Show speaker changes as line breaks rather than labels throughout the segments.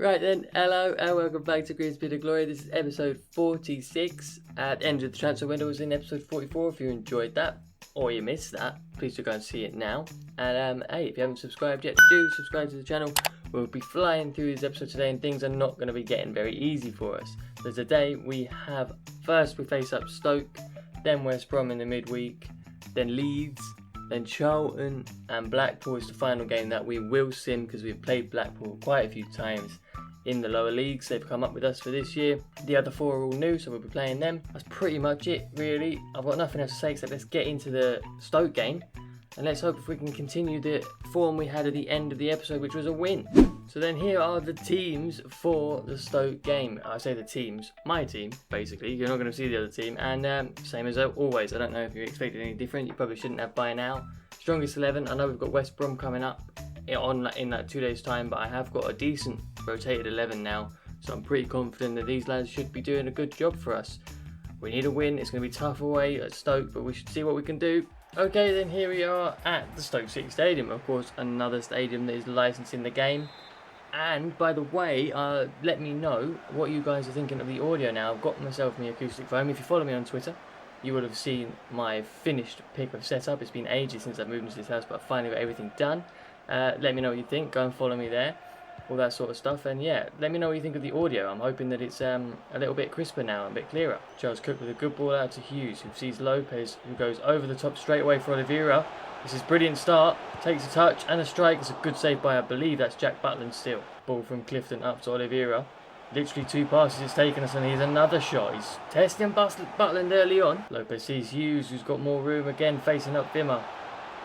Right then, hello and welcome back to Grimsby to Glory. This is episode 46. At the end of the transfer window was in episode 44. If you enjoyed that or you missed that, please do go and see it now. And hey, if you haven't subscribed yet, do subscribe to the channel. We'll be flying through this episode today and things are not going to be getting very easy for us. So today we have, first we face up Stoke, then West Brom in the midweek, then Leeds, then Charlton and Blackpool is the final game that we will sim because we've played Blackpool quite a few times in the lower leagues. They've come up with us for this year. The other four are all new, so we'll be playing them. That's pretty much it, really. I've got nothing else to say except let's get into the Stoke game and let's hope if we can continue the form we had at the end of the episode, which was a win. So then here are the teams for the Stoke game. I say the teams, my team, basically. You're not going to see the other team. And same as always, I don't know if you expected any different. You probably shouldn't have by now. Strongest 11, I know we've got West Brom coming up in that 2 days time, but I have got a decent rotated 11 now. So I'm pretty confident that these lads should be doing a good job for us. We need a win. It's going to be tough away at Stoke, but we should see what we can do. Okay, then here we are at the Stoke City Stadium. Of course, another stadium that is licensed in the game. And by the way, let me know what you guys are thinking of the audio now. I've got myself my acoustic foam. If you follow me on Twitter, you would have seen my finished pick of setup. It's been ages since I've moved into this house, but I finally got everything done. Let me know what you think. Go and follow me there. All that sort of stuff. And yeah, let me know what you think of the audio. I'm hoping that it's a little bit crisper now, a bit clearer. Charles Cook with a good ball out to Hughes, who sees Lopez, who goes over the top straight away for Oliveira. This is a brilliant start. Takes a touch and a strike. It's a good save by, I believe, that's Jack Butland still. Ball from Clifton up to Oliveira. Literally 2 passes it's taken us, and here's another shot. He's testing Butland early on. Lopez sees Hughes, who's got more room again, facing up Vimmer.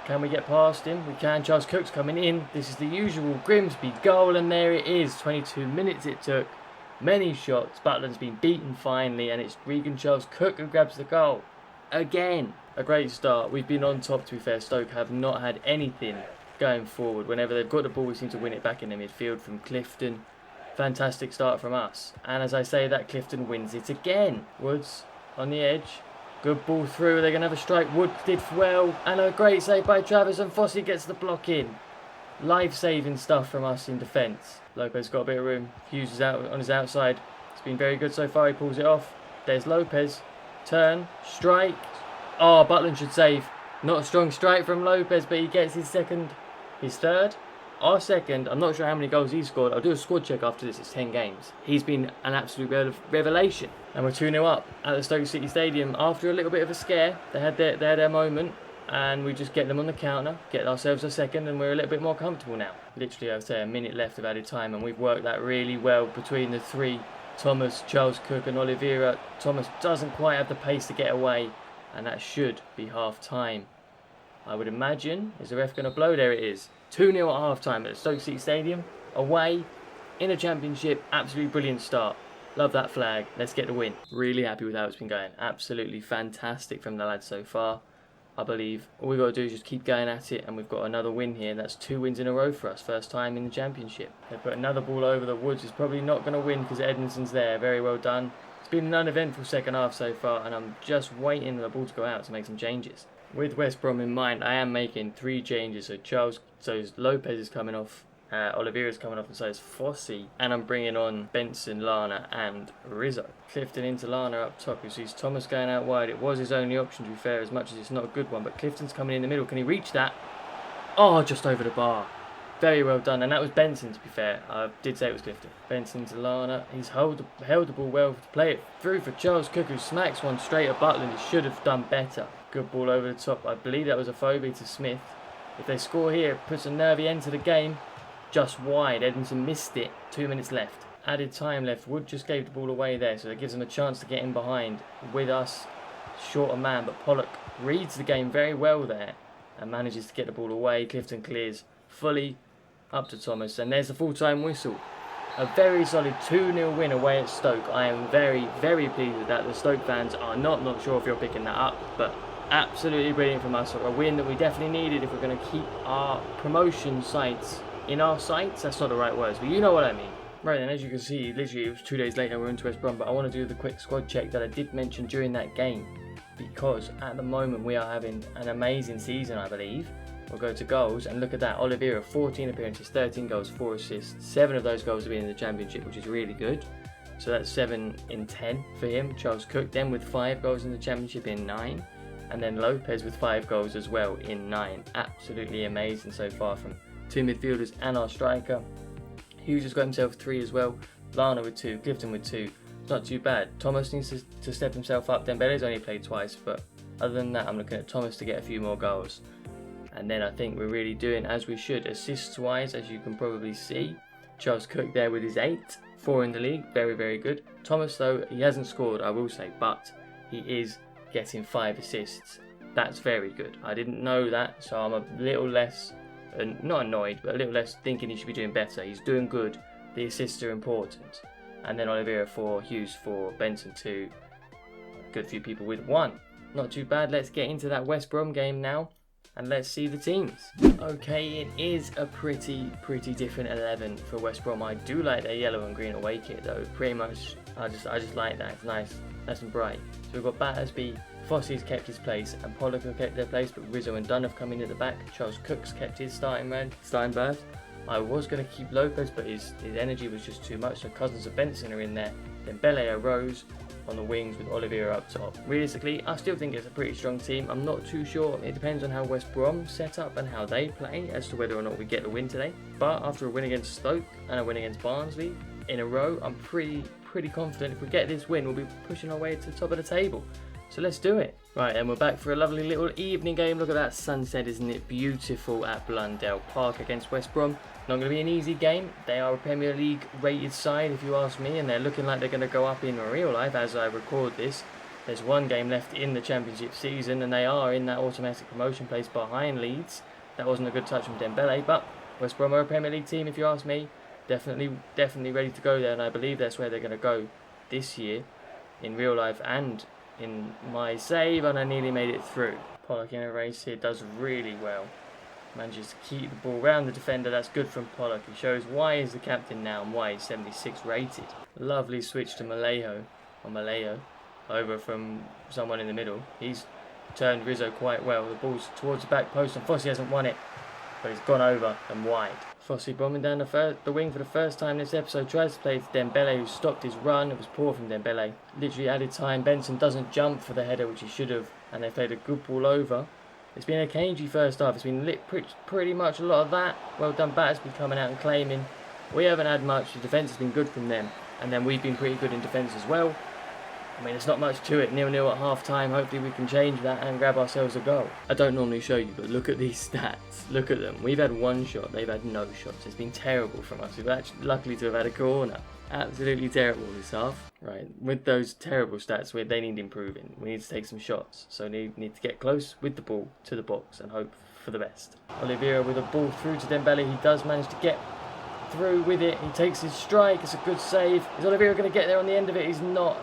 Can we get past him? We can. Charles Cook's coming in. This is the usual Grimsby goal, and there it is. 22 minutes it took. Many shots. Butland's been beaten finally, and it's Regan Charles Cook who grabs the goal. Again. A great start. We've been on top, to be fair. Stoke have not had anything going forward. Whenever they've got the ball, we seem to win it back in the midfield from Clifton. Fantastic start from us. And as I say that, Clifton wins it again. Woods on the edge. Good ball through. They're going to have a strike. Wood did well. And a great save by Travis, and Fossey gets the block in. Life-saving stuff from us in defence. Lopez got a bit of room. Hughes is out on his outside. It's been very good so far. He pulls it off. There's Lopez. Turn. Strike. Oh, Butland should save. Not a strong strike from Lopez, but he gets his third. Our second. I'm not sure how many goals he scored. I'll do a squad check after this. It's 10 games. He's been an absolute revelation. And we're 2-0 up at the Stoke City Stadium after a little bit of a scare. They had their moment, and we just get them on the counter, get ourselves a second, and we're a little bit more comfortable now. Literally, I'd say a minute left of added time, and we've worked that really well between the three. Thomas, Charles Cook and Oliveira. Thomas doesn't quite have the pace to get away, and that should be half time. I would imagine. Is the ref going to blow? There it is. 2-0 at half time at the Stoke City Stadium. Away in a championship. Absolutely brilliant start. Love that flag. Let's get the win. Really happy with how it's been going. Absolutely fantastic from the lads so far. I believe all we've got to do is just keep going at it, and we've got another win here. That's 2 wins in a row for us. First time in the championship. They put another ball over the Woods. Is probably not going to win because Edmondson's there. Very well done. It's been an uneventful second half so far, and I'm just waiting for the ball to go out to make some changes. With West Brom in mind, I am making 3 changes. So Lopez is coming off, Oliveira's coming off, and so is Fossey. And I'm bringing on Benson, Lana, and Rizzo. Clifton into Lana up top. You see Thomas going out wide. It was his only option, to be fair, as much as it's not a good one. But Clifton's coming in the middle. Can he reach that? Oh, just over the bar. Very well done. And that was Benson, to be fair. I did say it was Clifton. Benson to Lana. He's held the ball well to play it through for Charles Cook, who smacks one straight at Butland. He should have done better. Good ball over the top. I believe that was a phobia to Smith. If they score here, it puts a nervy end to the game. Just wide. Edmonton missed it. 2 minutes left. Added time left. Wood just gave the ball away there, so it gives them a chance to get in behind with us. Short a man, but Pollock reads the game very well there and manages to get the ball away. Clifton clears fully up to Thomas, and there's the full-time whistle. A very solid 2-0 win away at Stoke. I am very, very pleased with that. The Stoke fans are not sure if you're picking that up, but absolutely brilliant from us. A win that we definitely needed if we're going to keep our promotion sights in our sights. That's not the right words, but you know what I mean. Right then, as you can see, literally it was 2 days later we're into West Brom, but I want to do the quick squad check that I did mention during that game, because at the moment we are having an amazing season, I believe. we'll go to goals and look at that. Oliveira, 14 appearances, 13 goals, 4 assists. 7 of those goals have been in the Championship, which is really good. So that's 7 in 10 for him. Charles Cook then with 5 goals in the Championship in 9. And then Lopez with 5 goals as well in 9. Absolutely amazing so far from 2 midfielders and our striker. Hughes has got himself 3 as well. Lana with 2, Clifton with 2. It's not too bad. Thomas needs to step himself up. Dembele's only played twice, but other than that, I'm looking at Thomas to get a few more goals. And then I think we're really doing as we should. Assists wise, as you can probably see. Charles Cook there with his 8. 4 in the league. Very, very good. Thomas, though, he hasn't scored, I will say, but he is getting 5 assists. That's very good. I didn't know that, so I'm a little less, not annoyed, but a little less thinking he should be doing better. He's doing good. The assists are important. And then Oliveira 4, Hughes 4, Benson 2. A good few people with 1. Not too bad. Let's get into that West Brom game now. And let's see the teams. Okay, it is a pretty different 11 for West Brom. I do like their yellow and green away kit though. Pretty much, I just like that. It's nice and bright. So we've got Battersby, Fossey's kept his place, and Pollock have kept their place, but Rizzo and Dunn have come in at the back. Charles Cook's kept his starting berth. I was going to keep Lopez, but his energy was just too much. So Cousins and Benson are in there. Then Bele Rose on the wings with Oliveira up top. Realistically, I still think it's a pretty strong team. I'm not too sure. It depends on how West Brom set up and how they play as to whether or not we get the win today. But after a win against Stoke and a win against Barnsley in a row, I'm pretty confident if we get this win, we'll be pushing our way to the top of the table. So let's do it. Right, and we're back for a lovely little evening game. Look at that sunset, isn't it beautiful at Blundell Park against West Brom. Not going to be an easy game. They are a Premier League rated side, if you ask me, and they're looking like they're going to go up in real life as I record this. There's 1 game left in the Championship season, and they are in that automatic promotion place behind Leeds. That wasn't a good touch from Dembele, but West Brom are a Premier League team, if you ask me. Definitely ready to go there, and I believe that's where they're going to go this year in real life and in my save, and I nearly made it through. Pollock in a race here does really well. Manages to keep the ball around the defender. That's good from Pollock. He shows why he's the captain now and why he's 76 rated. Lovely switch to Maleo over from someone in the middle. He's turned Rizzo quite well. The ball's towards the back post and Fossey hasn't won it, but it's gone over and wide. Fossey bombing down the wing for the first time this episode. Tries to play to Dembele, who stopped his run. It was poor from Dembele. Literally added time. Benson doesn't jump for the header, which he should have, and they played a good ball over. It's been a cagey first half. It's been lit pretty much a lot of that. Well done, Battersby coming out and claiming. We haven't had much. The defence has been good from them, and then we've been pretty good in defence as well. I mean, there's not much to it. 0-0 at half time. Hopefully we can change that and grab ourselves a goal. I don't normally show you, but look at these stats. Look at them. We've had 1 shot. They've had no shots. It's been terrible from us. We've actually luckily to have had a corner. Absolutely terrible this half. Right, with those terrible stats, they need improving. We need to take some shots. So we need to get close with the ball to the box and hope for the best. Oliveira with a ball through to Dembele. He does manage to get through with it. He takes his strike. It's a good save. Is Oliveira going to get there on the end of it? He's not.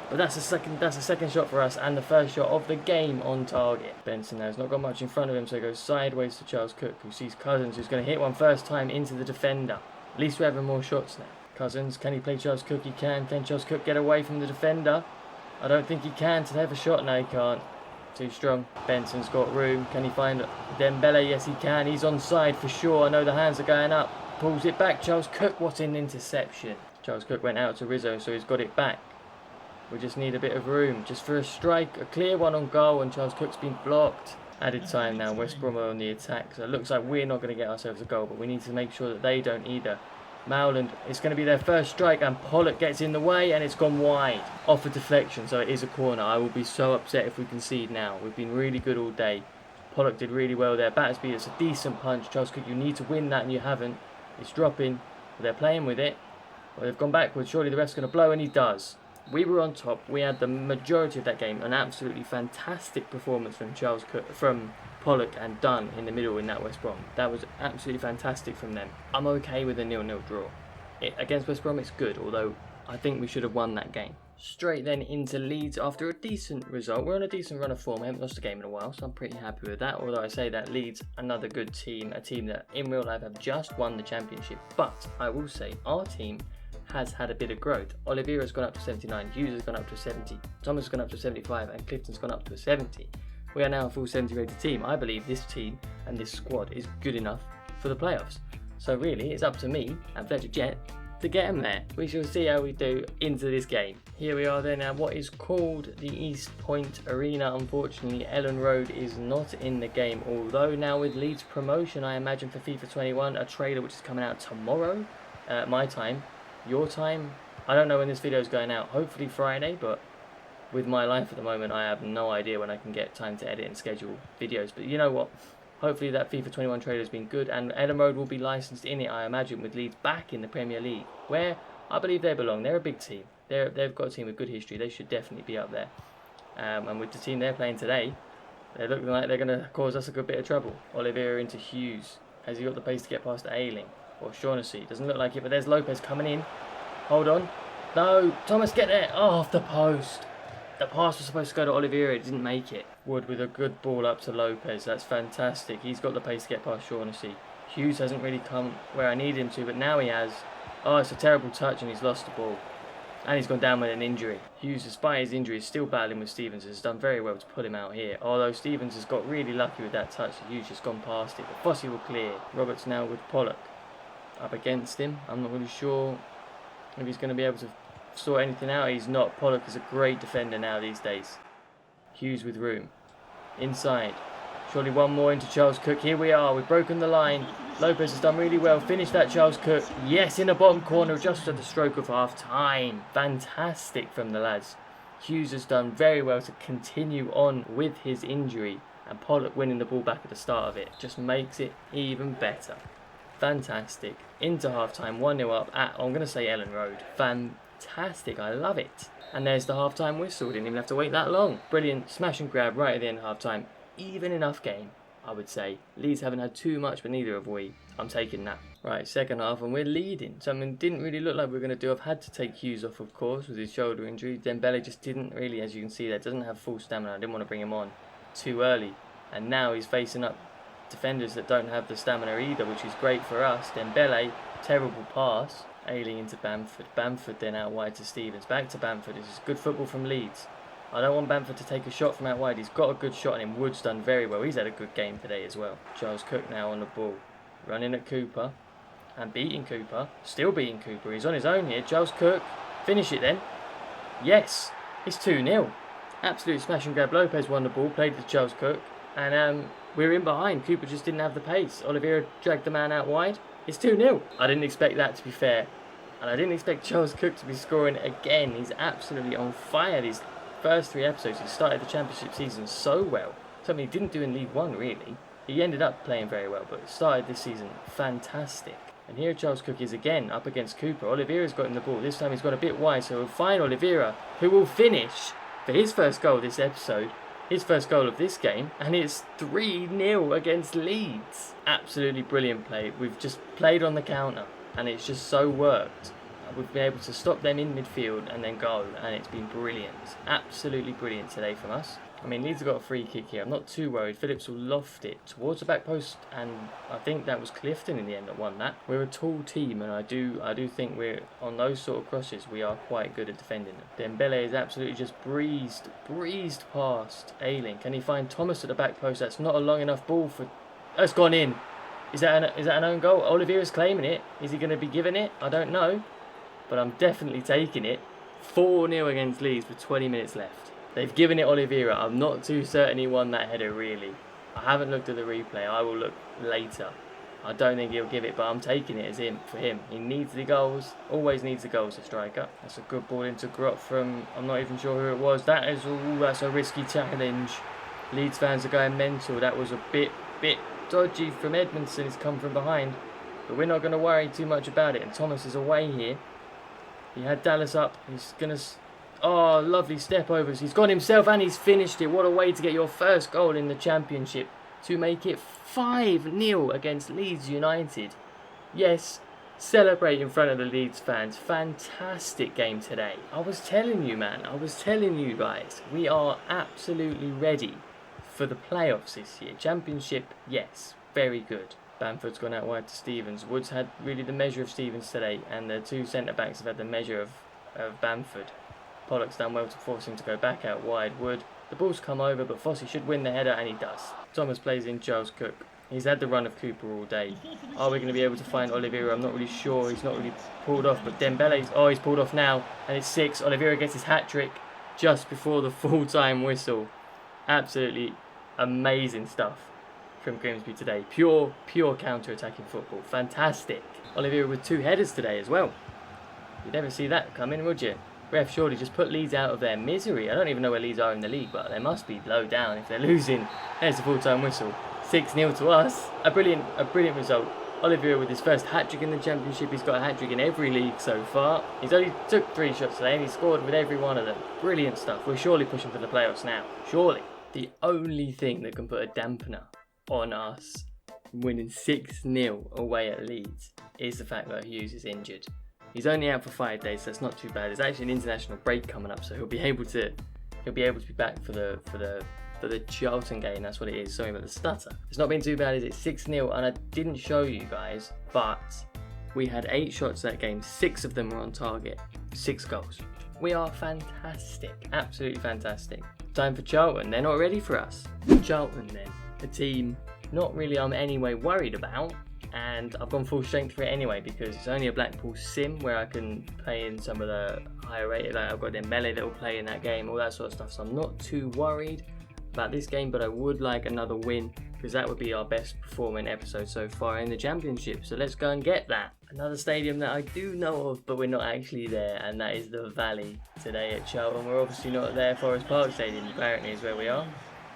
But that's a second shot for us and the first shot of the game on target. Benson has not got much in front of him, so he goes sideways to Charles Cook, who sees Cousins, who's going to hit one first time into the defender. At least we're having more shots now. Cousins, can he play Charles Cook? He can. Can Charles Cook get away from the defender? I don't think he can to have a shot. No, he can't. Too strong. Benson's got room. Can he find Dembele? Yes, he can. He's onside for sure. I know the hands are going up. Pulls it back. Charles Cook, what an interception. Charles Cook went out to Rizzo, so he's got it back. We just need a bit of room. Just for a strike, a clear one on goal, and Charles Cook's been blocked. Added time now. West Brom are on the attack, so it looks like we're not going to get ourselves a goal, but we need to make sure that they don't either. Mowland, it's going to be their first strike, and Pollock gets in the way and it's gone wide. Off a deflection, so it is a corner. I will be so upset if we concede now. We've been really good all day. Pollock did really well there. Battersby, it's a decent punch. Charles Cook, you need to win that and you haven't. It's dropping, but they're playing with it. Well, they've gone backwards. Surely the ref's going to blow, and he does. We were on top. We had the majority of that game. An absolutely fantastic performance from from Pollock and Dunn in the middle in that West Brom. That was absolutely fantastic from them. I'm okay with a 0-0 draw. Against West Brom, it's good, although I think we should have won that game. Straight then into Leeds after a decent result. We're on a decent run of form. I haven't lost a game in a while, so I'm pretty happy with that. Although I say that Leeds, another good team, a team that in real life have just won the championship. But I will say our team has had a bit of growth. Oliveira's gone up to 79, Hughes has gone up to 70, Thomas has gone up to 75, and Clifton's gone up to a 70. we are now a full 70 rated team. I believe this team and this squad is good enough for the playoffs. So really, it's up to me and Fletcher Jet to get them there. We shall see how we do into this game. Here we are then at what is called the East Point Arena. Unfortunately, Ellen Road is not in the game, although now with Leeds promotion, I imagine for FIFA 21, a trailer which is coming out tomorrow, my time, your time. I don't know when this video is going out, hopefully Friday, but with my life at the moment, I have no idea when I can get time to edit and schedule videos. But you know what? Hopefully that FIFA 21 trailer has been good, and Ellen Road will be licensed in it, I imagine, with Leeds back in the Premier League, where I believe they belong. They're a big team. They've got a team with good history. They should definitely be up there. And with the team they're playing today, they're looking like they're going to cause us a good bit of trouble. Oliveira into Hughes. Has he got the pace to get past Ayling? Or Shaughnessy? Doesn't look like it, but there's Lopez coming in. Hold on. No, Thomas, get there. Oh, off the post. The pass was supposed to go to Oliveira, it didn't make it. Wood with a good ball up to Lopez, that's fantastic. He's got the pace to get past Shaughnessy. Hughes hasn't really come where I need him to, but now he has. Oh, it's a terrible touch and he's lost the ball. And he's gone down with an injury. Hughes, despite his injury, is still battling with Stevens. Has done very well to pull him out here. Although Stevens has got really lucky with that touch. Hughes just gone past it. But Fossey will clear. Roberts now with Pollock up against him. I'm not really sure if he's going to be able to sort anything out. He's not. Pollock is a great defender now these days. Hughes with room. Inside. Surely one more into Charles Cook. Here we are. We've broken the line. Lopez has done really well. Finish that, Charles Cook. Yes, in the bottom corner just at the stroke of half time. Fantastic from the lads. Hughes has done very well to continue on with his injury. And Pollock winning the ball back at the start of it just makes it even better. Fantastic. Into half time. 1-0 up at, I'm going to say, Ellen Road. Fantastic. I love it. And there's the half-time whistle. Didn't even have to wait that long. Brilliant smash and grab right at the end of half-time. Even enough game, I would say. Leeds haven't had too much, but neither have we. I'm taking that. Right, second half, and we're leading. Something didn't really look like we were going to do. I've had to take Hughes off, of course, with his shoulder injury. Dembele just didn't really, as you can see there, doesn't have full stamina. I didn't want to bring him on too early. And now he's facing up defenders that don't have the stamina either, which is great for us. Dembele, terrible pass. Ayling into Bamford. Bamford then out wide to Stevens. Back to Bamford. This is good football from Leeds. I don't want Bamford to take a shot from out wide. He's got a good shot on him. Wood's done very well. He's had a good game today as well. Charles Cook now on the ball. Running at Cooper. And beating Cooper. Still beating Cooper. He's on his own here. Charles Cook. Finish it then. Yes. It's 2-0. Absolute smash and grab. Lopez won the ball. Played to Charles Cook. And we're in behind. Cooper just didn't have the pace. Oliveira dragged the man out wide. It's 2-0. I didn't expect that, to be fair. And I didn't expect Charles Cook to be scoring again. He's absolutely on fire these first 3 episodes. He started the championship season so well. Something he didn't do in League One, really. He ended up playing very well, but started this season fantastic. And here Charles Cook is again up against Cooper. Oliveira's got him the ball. This time he's got a bit wide, so we'll find Oliveira, who will finish for his first goal this episode. His first goal of this game, and it's 3-0 against Leeds. Absolutely brilliant play. We've just played on the counter, and it's just so worked. We've been able to stop them in midfield and then go, and it's been brilliant. Absolutely brilliant today from us. I mean, Leeds have got a free kick here. I'm not too worried. Phillips will loft it towards the back post, and I think that was Clifton in the end that won that. We're a tall team, and I do think we're on those sort of crosses. We are quite good at defending them. Dembele is absolutely just breezed past Ayling. Can he find Thomas at the back post? That's not a long enough ball for. That's gone in. Is that an own goal? Oliveira's claiming it. Is he going to be giving it? I don't know, but I'm definitely taking it. 4-0 against Leeds with 20 minutes left. They've given it Oliveira. I'm not too certain he won that header, really. I haven't looked at the replay. I will look later. I don't think he'll give it, but I'm taking it as him for him. He needs the goals. Always needs the goals, the striker. That's a good ball into Grot from, I'm not even sure who it was. That's a risky challenge. Leeds fans are going mental. That was a bit dodgy from Edmondson. He's come from behind. But we're not going to worry too much about it. And Thomas is away here. He had Dallas up. He's going to... Oh, lovely step overs. He's gone himself and he's finished it. What a way to get your first goal in the Championship. To make it 5-0 against Leeds United. Yes, celebrate in front of the Leeds fans. Fantastic game today. I was telling you, man. I was telling you guys. We are absolutely ready for the playoffs this year. Championship, yes. Very good. Bamford's gone out wide to Stevens. Wood's had really the measure of Stevens today. And the 2 centre-backs have had the measure of Bamford. Pollock's done well to force him to go back out wide. Wood The ball's come over, but Fossey should win the header, and he does. Thomas plays in Charles Cook. He's had the run of Cooper all day. Are we going to be able to find Oliveira? I'm not really sure. He's not really pulled off, but Dembele's... Oh, he's pulled off now, and it's 6. Oliveira gets his hat-trick just before the full-time whistle. Absolutely amazing stuff from Grimsby today. Pure counter-attacking football. Fantastic. Oliveira with 2 headers today as well. You'd never see that coming, would you? Ref surely just put Leeds out of their misery. I don't even know where Leeds are in the league, but they must be low down if they're losing. There's the full-time whistle. 6-0 to us. A brilliant result. Oliveira with his first hat-trick in the Championship. He's got a hat-trick in every league so far. He's only took 3 shots today and he scored with every one of them. Brilliant stuff. We're surely pushing for the playoffs now. Surely. The only thing that can put a dampener on us winning 6-0 away at Leeds is the fact that Hughes is injured. He's only out for 5 days, so that's not too bad. There's actually an international break coming up, so he'll be able to be back for the Charlton game. That's what it is. Sorry about the stutter. It's not been too bad, is it? 6-0, and I didn't show you guys, but we had 8 shots that game. 6 of them were on target. 6 goals. We are fantastic. Absolutely fantastic. Time for Charlton. They're not ready for us. Charlton then. A team not really I'm anyway worried about. And I've gone full strength for it anyway because it's only a Blackpool sim where I can play in some of the higher rated. Like I've got Dembele that will play in that game, all that sort of stuff. So I'm not too worried about this game, but I would like another win because that would be our best performing episode so far in the Championship. So let's go and get that. Another stadium that I do know of, but we're not actually there, and that is the Valley today at Charlton. We're obviously not there. Forest Park Stadium apparently is where we are.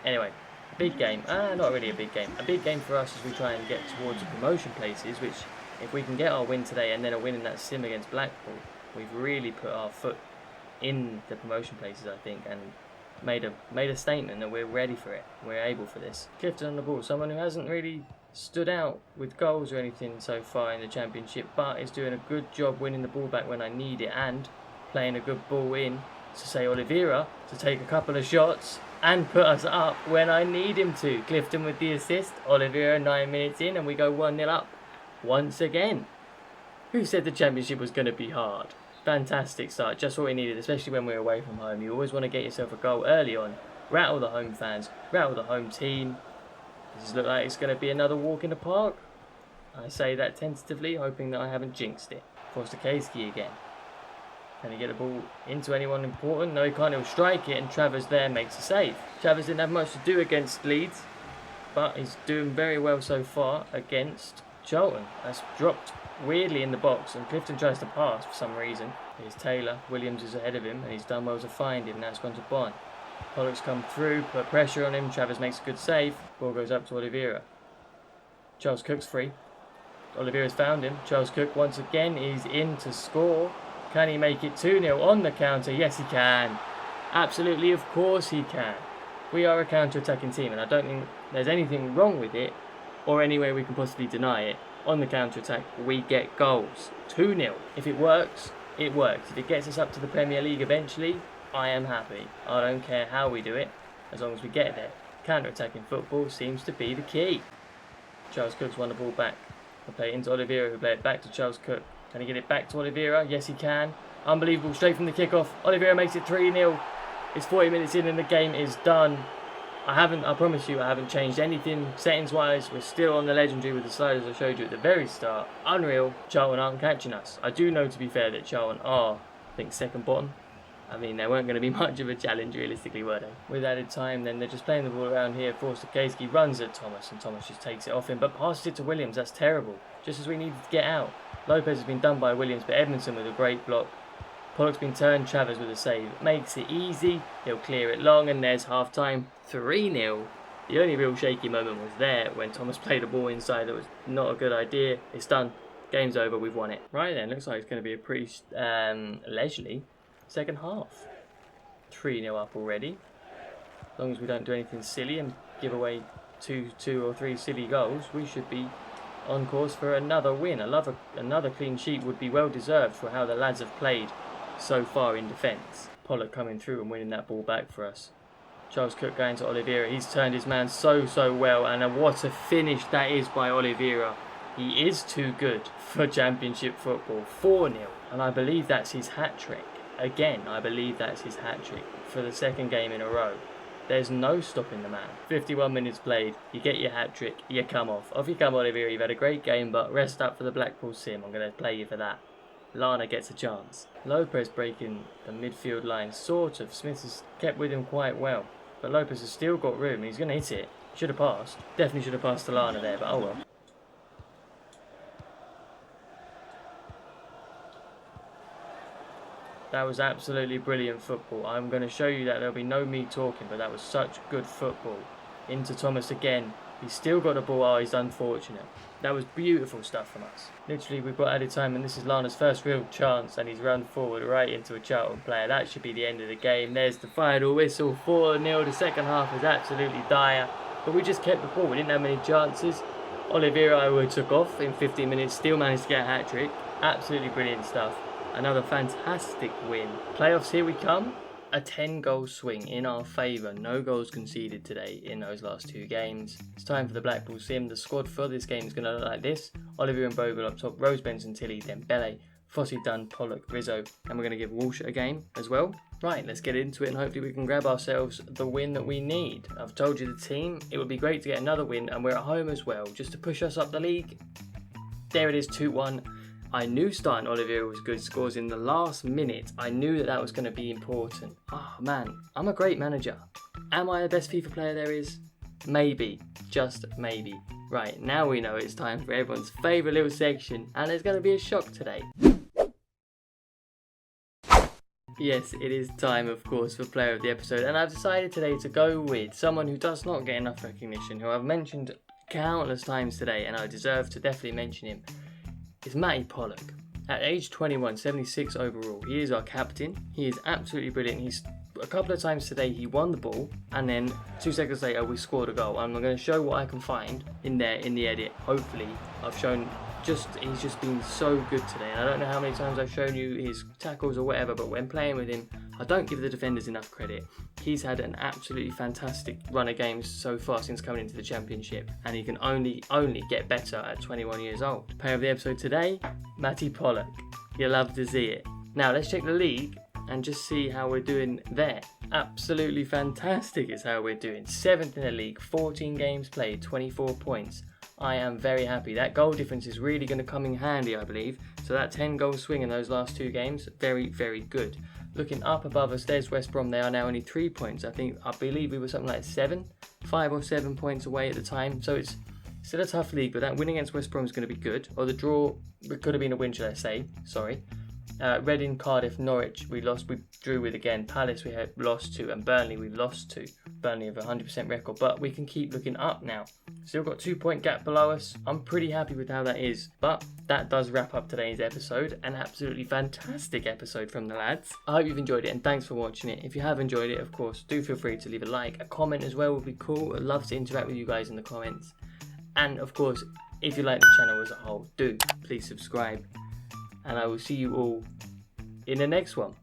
Anyway. Big game, not really a big game. A big game for us as we try and get towards the promotion places, which if we can get our win today and then a win in that sim against Blackpool, we've really put our foot in the promotion places, I think, and made a statement that we're ready for it. We're able for this. Clifton on the ball, someone who hasn't really stood out with goals or anything so far in the Championship, but is doing a good job winning the ball back when I need it and playing a good ball in to say Oliveira to take a couple of shots and put us up when I need him to. Clifton with the assist, Oliveira 9 minutes in, and we go 1-0 up once again. Who said the Championship was going to be hard? Fantastic start, just what we needed, especially when we're away from home. You always want to get yourself a goal early on. Rattle the home fans, rattle the home team. Does it look like it's going to be another walk in the park? I say that tentatively, hoping that I haven't jinxed it. Forstakowski again. Can he get the ball into anyone important? No, he can't. He'll strike it, and Travers there makes a save. Travers didn't have much to do against Leeds, but he's doing very well so far against Charlton. That's dropped weirdly in the box, and Clifton tries to pass for some reason. Here's Taylor. Williams is ahead of him, and he's done well to find him. Now it's gone to Bond. Pollock's come through, put pressure on him. Travers makes a good save. Ball goes up to Oliveira. Charles Cook's free. Oliveira's found him. Charles Cook once again is in to score. Can he make it 2-0 on the counter? Yes, he can. Absolutely, of course he can. We are a counter-attacking team, and I don't think there's anything wrong with it, or any way we can possibly deny it. On the counter-attack, we get goals. 2-0. If it works, it works. If it gets us up to the Premier League eventually, I am happy. I don't care how we do it, as long as we get there. Counter-attacking football seems to be the key. Charles Cook's won the ball back. We'll play it into Oliveira, who play it back to Charles Cook. Can he get it back to Oliveira? Yes, he can. Unbelievable, straight from the kickoff. Oliveira makes it 3-0. It's 40 minutes in and the game is done. I promise you, I haven't changed anything settings-wise. We're still on the legendary with the sliders I showed you at the very start. Unreal. Charlton aren't catching us. I do know, to be fair, that Charlton are, I think, second bottom. I mean, they weren't going to be much of a challenge, realistically, were they? With added time, then they're just playing the ball around here. Forstakowski runs at Thomas, and Thomas just takes it off him, but passes it to Williams. That's terrible. Just as we needed to get out. Lopez has been done by Williams, but Edmondson with a great block. Pollock's been turned, Travers with a save. Makes it easy. He'll clear it long, and there's half-time. 3-0. The only real shaky moment was there when Thomas played a ball inside that was not a good idea. It's done. Game's over. We've won it. Right then, looks like it's going to be a pretty leisurely second half. 3-0 up already. As long as we don't do anything silly and give away two or three silly goals, we should be on course for another win. Another clean sheet would be well deserved for how the lads have played so far in defence. Pollock coming through and winning that ball back for us. Charles Cook going to Oliveira. He's turned his man so well, and what a finish that is by Oliveira. He is too good for Championship football. 4-0, and I believe that's his hat-trick. Again, I believe that's his hat-trick for the second game in a row. There's no stopping the man. 51 minutes played, you get your hat trick, you come off. Off you come, Olivier. You've had a great game, but rest up for the Blackpool sim. I'm going to play you for that. Lana gets a chance. Lopez breaking the midfield line, sort of. Smith has kept with him quite well, but Lopez has still got room. He's going to hit it. Should have passed. Definitely should have passed to Lana there, but oh well. That was absolutely brilliant football. I'm going to show you that there'll be no me talking, but that was such good football. Into Thomas again. He's still got the ball. Oh, he's unfortunate. That was beautiful stuff from us. Literally, we've got added time, and this is Lana's first real chance, and he's run forward right into a Charlton player. That should be the end of the game. There's the final whistle, 4-0. The second half was absolutely dire, but we just kept the ball. We didn't have many chances. Olivier took off in 15 minutes, still managed to get a hat-trick. Absolutely brilliant stuff. Another fantastic win. Playoffs, here we come. A 10-goal swing in our favour. No goals conceded today in those last two games. It's time for the Blackpool sim. The squad for this game is going to look like this. Olivier and Bogle up top. Rose, Benson, Tilly, Dembele, Fossey, Dunn, Pollock, Rizzo. And we're going to give Walsh a game as well. Right, let's get into it and hopefully we can grab ourselves the win that we need. I've told you the team. It would be great to get another win, and we're at home as well, just to push us up the league. There it is, 2-1. I knew starting Olivier was good. Scores in the last minute. I knew that was going to be important. Oh man, I'm a great manager. Am I the best FIFA player there is? Maybe. Just maybe. Right, now we know it's time for everyone's favourite little section, and there's going to be a shock today. Yes, it is time, of course, for Player of the Episode, and I've decided today to go with someone who does not get enough recognition, who I've mentioned countless times today, and I deserve to definitely mention him. It's Matty Pollock. At age 21, 76 overall, he is our captain. He is absolutely brilliant. He's a couple of times today he won the ball, and then 2 seconds later we scored a goal. I'm going to show what I can find in there in the edit. Hopefully, I've shown he's just been so good today. And I don't know how many times I've shown you his tackles or whatever, but when playing with him, I don't give the defenders enough credit. He's had an absolutely fantastic run of games so far since coming into the Championship, and he can only get better at 21 years old. Player of the Episode today, Matty Pollock. You'll love to see it. Now let's check the league and just see how we're doing there. Absolutely fantastic is how we're doing. 7th in the league, 14 games played, 24 points. I am very happy. That goal difference is really going to come in handy, I believe. So that 10-goal swing in those last two games, very, very good. Looking up above us, there's West Brom. They are now only 3 points. I believe we were something like 5 or 7 points away at the time. So it's still a tough league, but that win against West Brom is going to be good. Or the draw, it could have been a win, should I say. Sorry. Reading, Cardiff, Norwich, we drew with again. Palace we had lost to, and Burnley we've lost to. Burnley have a 100% record, but we can keep looking up now. Still got 2-point gap below us. I'm pretty happy with how that is. But that does wrap up today's episode. An absolutely fantastic episode from the lads. I hope you've enjoyed it, and thanks for watching it. If you have enjoyed it, of course, do feel free to leave a like. A comment as well would be cool. I'd love to interact with you guys in the comments. And of course, if you like the channel as a whole, do please subscribe. And I will see you all in the next one.